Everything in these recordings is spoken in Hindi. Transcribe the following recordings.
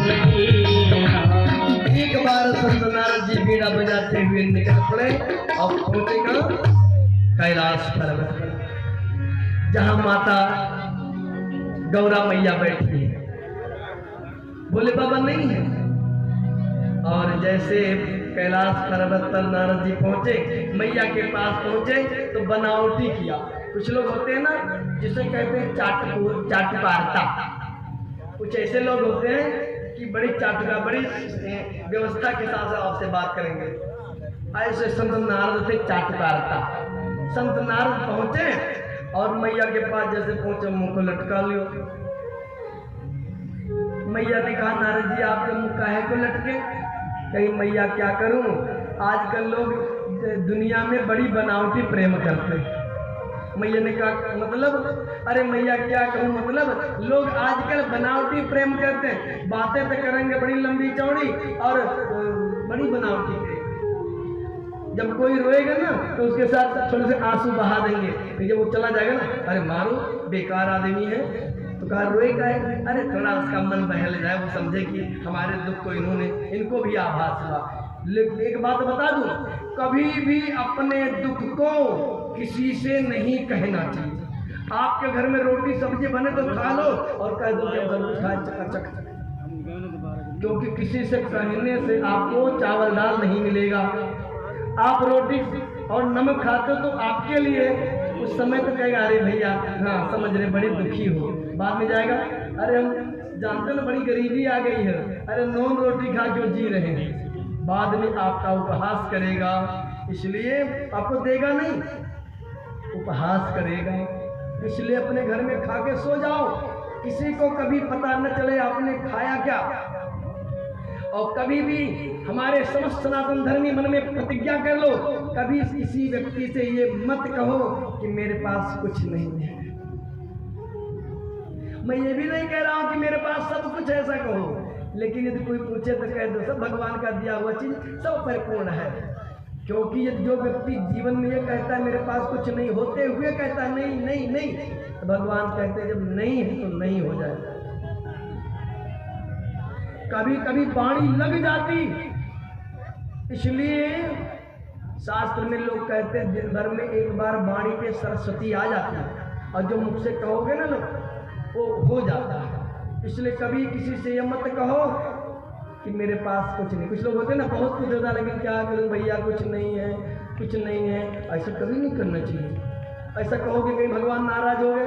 एक बार संत नारद जी बीड़ा बजाते हुए निकल पड़े और पहुंचे कहाँ? कैलाश पर्वत पर, जहां माता गौरा मैया बैठी है, भोले बाबा नहीं है। और जैसे कैलाश पर्वत पर नारद जी पहुंचे, मैया के पास पहुंचे तो बनावटी किया। कुछ लोग होते हैं ना जिसे कहते हैं चाटुकारता। कुछ ऐसे लोग होते हैं कि बड़ी चाटुका, बड़ी व्यवस्था के साथ आपसे बात करेंगे। ऐसे संत नारद थे चाटुकारता। संत नारद पहुंचे और मैया के पास जैसे पहुंचे, मुंह को लटका लियो। मैया ने कहा, नारद जी आपके मुंह काहे को लटके? कहीं मैया क्या करूं, आजकल लोग दुनिया में बड़ी बनावटी प्रेम करते हैं। मैया ने कहा मतलब? अरे मैया क्या कहूं मतलब, लोग आजकल बनावटी प्रेम करते हैं, बातें तो करेंगे बड़ी लंबी चौड़ी और बड़ी बनावटी। जब कोई रोएगा ना तो उसके साथ थोड़े से आंसू बहा देंगे, फिर जब वो चला जाएगा ना, अरे मारो बेकार आदमी है, तो कहा रोएगा है, अरे थोड़ा उसका मन बहल जाए, वो समझे कि हमारे दुख को इनको भी आभास हुआ। लेकिन एक बात बता दूं, कभी भी अपने दुख को किसी से नहीं कहना चाहिए। आपके घर में रोटी सब्जी बने तो खा लो और कह दो कि खाए चकाचक, क्योंकि किसी से कहने से आपको चावल दाल नहीं मिलेगा। आप रोटी और नमक खाते हो तो आपके लिए उस समय तो कहेगा अरे भैया हाँ समझ रहे बड़ी दुखी हो, बाद में जाएगा अरे हम जानते ना बड़ी गरीबी आ गई है, अरे नॉन रोटी खा क्यों जी रहे हैं, बाद में आपका उपहास करेगा, इसलिए आपको देगा नहीं, उपहास करेगा। इसलिए अपने घर में खा के सो जाओ, किसी को कभी पता न चले आपने खाया क्या। और कभी भी हमारे समस्त सनातन धर्मी मन में प्रतिज्ञा कर लो, कभी किसी व्यक्ति से ये मत कहो कि मेरे पास कुछ नहीं है। मैं ये भी नहीं कह रहा हूं कि मेरे पास सब कुछ ऐसा कहो, लेकिन यदि कोई पूछे तो कह दो सब भगवान का दिया हुआ चीज सब परिपूर्ण है। क्योंकि यदि जो व्यक्ति जीवन में ये कहता है मेरे पास कुछ नहीं, होते हुए कहता है नहीं नहीं नहीं, तो भगवान कहते हैं जब नहीं है तो नहीं हो जाएगा। कभी कभी वाणी लग जाती, इसलिए शास्त्र में लोग कहते हैं दिन भर में एक बार वाणी पे सरस्वती आ जाती है, और जो मुख से कहोगे ना लोग वो हो जाता है। इसलिए कभी किसी से ये मत कहो कि मेरे पास कुछ नहीं। कुछ लोग होते हैं ना बहुत कुछ होता लेकिन क्या करूं भैया कुछ नहीं है कुछ नहीं है, ऐसा कभी नहीं करना चाहिए। ऐसा कहोगे कहीं भगवान नाराज हो गए,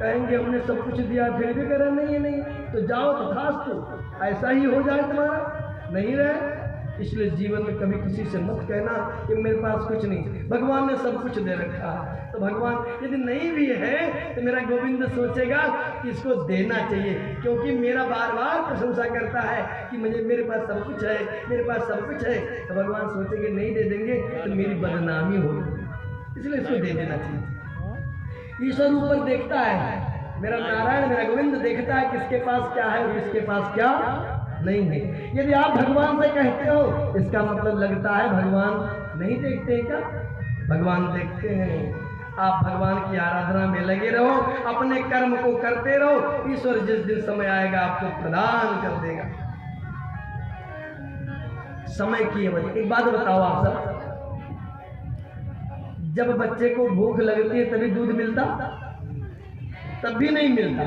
कहेंगे हमने सब कुछ दिया फिर भी करा नहीं है, नहीं तो जाओ तो खास तो ऐसा ही हो जाए तुम्हारा, नहीं रहे। इसलिए जीवन में कभी किसी से मत कहना कि मेरे पास कुछ नहीं, भगवान ने सब कुछ दे रखा है। तो भगवान यदि नहीं भी है तो मेरा गोविंद सोचेगा कि इसको देना चाहिए, क्योंकि मेरा बार बार प्रशंसा करता है कि मुझे मेरे पास सब कुछ है, मेरे पास सब कुछ है। तो भगवान सोचेंगे नहीं दे देंगे तो मेरी बदनामी होगी, इसलिए इसको दे देना चाहिए। ईश्वर ऊपर देखता है, मेरा नारायण मेरा गोविंद देखता है किसके पास क्या है और किसके पास क्या नहीं है। यदि आप भगवान से कहते हो इसका मतलब लगता है भगवान नहीं देखते क्या? भगवान देखते हैं। आप भगवान की आराधना में लगे रहो, अपने कर्म को करते रहो, ईश्वर जिस दिन समय आएगा आपको प्रदान कर देगा। समय की वजह एक बात बताओ आप सब, जब बच्चे को भूख लगती है तभी दूध मिलता? तब भी नहीं मिलता।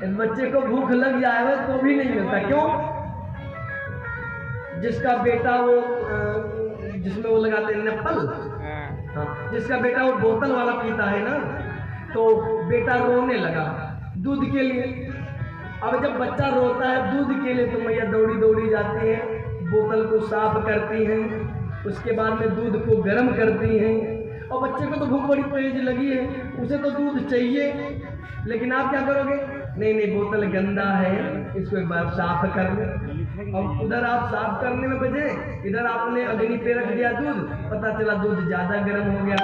इस बच्चे को भूख लग जाए तो भी नहीं मिलता। क्यों? जिसका बेटा वो जिसमें वो लगाते हैं नप्पल, हाँ, जिसका बेटा वो बोतल वाला पीता है ना, तो बेटा रोने लगा दूध के लिए। अब जब बच्चा रोता है दूध के लिए तो मैया दौड़ी दौड़ी जाती है, बोतल को साफ करती हैं, उसके बाद में दूध को गर्म करती हैं। और बच्चे को तो भूख बड़ी तेज लगी है, उसे तो दूध चाहिए, लेकिन आप क्या करोगे? नहीं नहीं बोतल गंदा है, इसको एक बार साफ कर ले। और उधर आप साफ करने में बजे, इधर आपने अग्नि पे रख दिया दूध, पता चला दूध ज्यादा गर्म हो गया,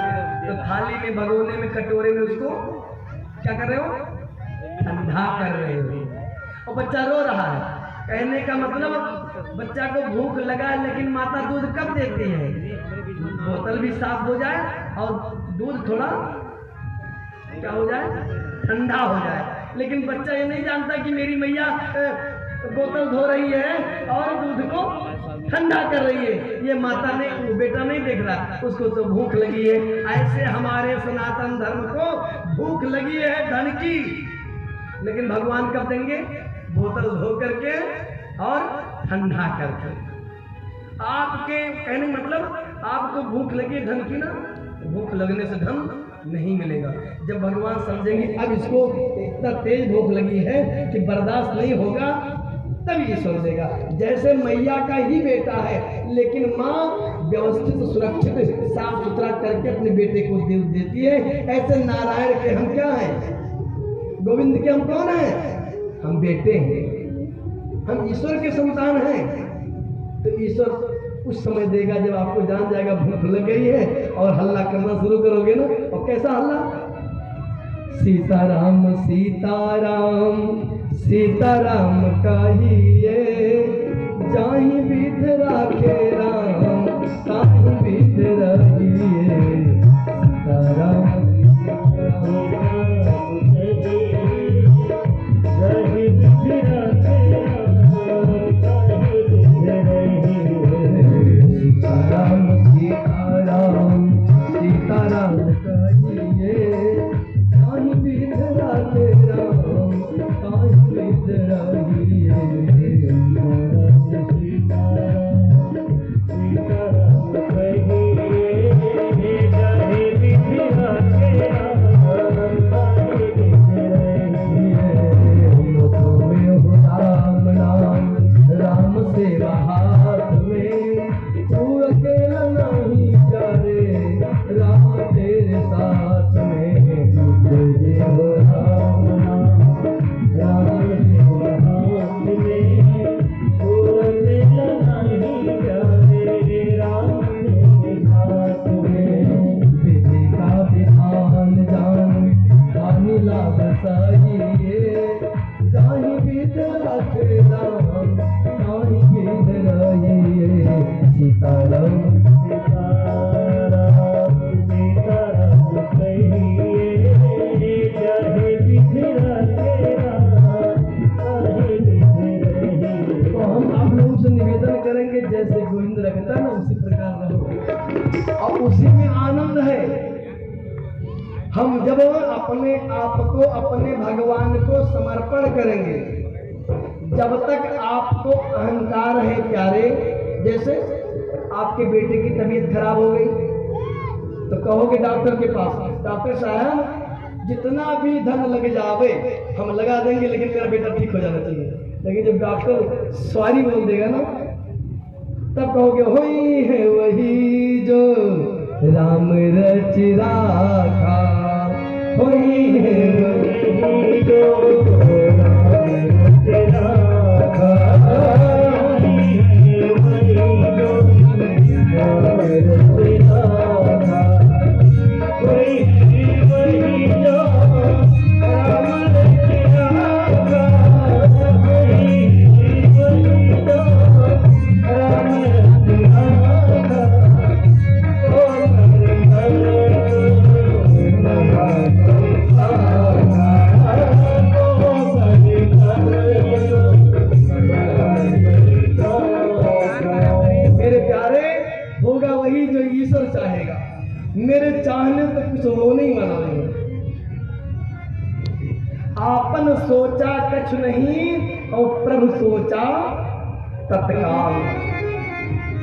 तो थाली में भगोने में कटोरे में उसको क्या कर रहे हो? ठंडा कर रहे हो। और बच्चा रो रहा है, कहने का मतलब बच्चा को भूख लगा है, लेकिन माता दूध कब देती है? बोतल भी साफ हो जाए और दूध थोड़ा क्या हो जाए? ठंडा हो जाए। लेकिन बच्चा ये नहीं जानता कि मेरी मैया बोतल धो रही है और दूध को ठंडा कर रही है। ये माता ने, वो बेटा नहीं देख रहा, उसको तो भूख लगी है। ऐसे हमारे सनातन धर्म को भूख लगी है धन की, लेकिन भगवान कब देंगे? बोतल धो करके और ठंडा करके। आपके कहने मतलब आपको भूख लगी धन की ना, भूख लगने से धन नहीं मिलेगा। जब भगवान समझेंगे अब इसको इतना तेज भूख लगी है कि बर्दाश्त नहीं होगा, तभी ईश्वर देगा। जैसे मैया का ही बेटा है, लेकिन माँ व्यवस्थित सुरक्षित साफ सुथरा करके अपने बेटे को देती है, ऐसे नारायण के हम क्या हैं? गोविंद के हम कौन हैं? हम बेटे हैं, हम ईश्वर के संतान हैं। तो ईश्वर उस समय देगा जब आपको जान जाएगा भूख लग गई है और हल्ला करना शुरू करोगे ना। और कैसा हल्ला? सीताराम सीताराम सीताराम कहिए, जाहि विध राखे राम ताहि विध रहिए। सीताराम हम जब अपने आप को अपने भगवान को समर्पण करेंगे, जब तक आपको अहंकार है प्यारे, जैसे आपके बेटे की तबीयत खराब हो गई तो कहोगे डॉक्टर के पास, डॉक्टर साहब जितना भी धन लग जावे हम लगा देंगे, लेकिन मेरा बेटा ठीक हो जाना चाहिए। लेकिन जब डॉक्टर सॉरी बोल देगा ना, तब कहोगे होई है वही जो राम रच राखा, होई है वही जो राम रच राखा, होई है वही जो राम रच राखा, होई है वही जो राम रच राखा, होई है वही जो राम रच राखा। मेरे चाहने से कुछ हो नहीं वाला नहीं। आपन सोचा कछ नहीं और प्रभु सोचा तत्काल।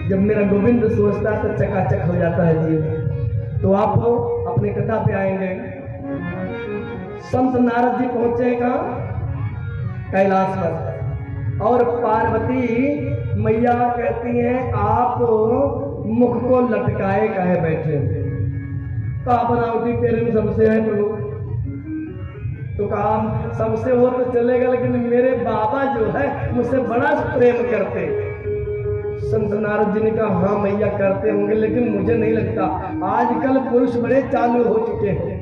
जब मेरा गोविंद सोचता तो चकाचक हो जाता है जीव। तो आप अपने कथा पे आएंगे। संत नारद जी पहुंचे कहाँ? कैलाश पर। और पार्वती मैया कहती हैं आप मुख को लटकाए काहे बैठे? तो आप बनावटी तेरे में सबसे है प्रभु। तो कहा सबसे हो तो चलेगा, लेकिन मेरे बाबा जो है मुझसे बड़ा प्रेम करते। संत नारद जी ने कहा हाँ मैया करते होंगे, लेकिन मुझे नहीं लगता। आजकल पुरुष बड़े चालू हो चुके हैं।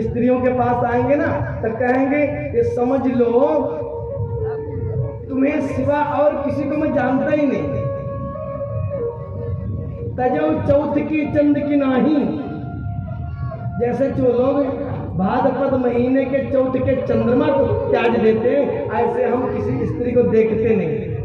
स्त्रियों के पास आएंगे ना तो कहेंगे ये समझ लो तुम्हें सिवा और किसी को मैं जानता ही नहीं। तजो चौथ की चंद की नाही। जैसे जो लोग भाद्रपद महीने के चौथ के चंद्रमा को त्याज देते हैं, ऐसे हम किसी स्त्री को देखते नहीं।